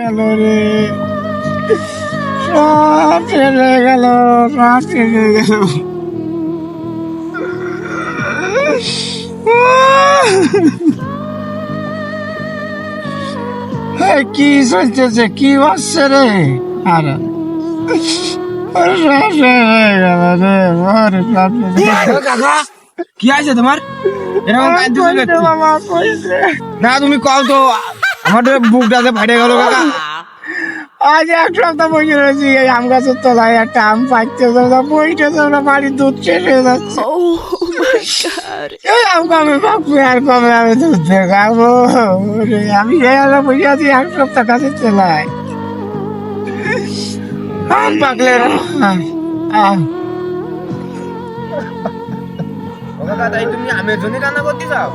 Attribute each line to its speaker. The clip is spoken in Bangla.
Speaker 1: গেল রে, সব ছেড়ে গেল, সব ছেড়ে গেল। কি চলতেছে, কি হচ্ছে রে? আর
Speaker 2: কাকা কি আছে তোমার এরকম কাঁদতেছো দেখছি। না তুমি কও তো, আমার বুকটাতে ফাটে গেল কাকা।
Speaker 1: আজ এক সপ্তাহ বসে রয়েছি এই আম গাছের তলায়, একটা আম পাচ্ছে বইটাছে না, বাড়ির দুধ শেষ হয়ে যাচ্ছে। এই আমকে আমি ভাবছি আর কবে আমি দুধ দেখাবো। আমি বসে আছি এক সপ্তাহ গাছের তলায়, আম পাকলে আম।
Speaker 2: ও কাকা তাই তুমি আমের জন্য কান্না করতে চাও?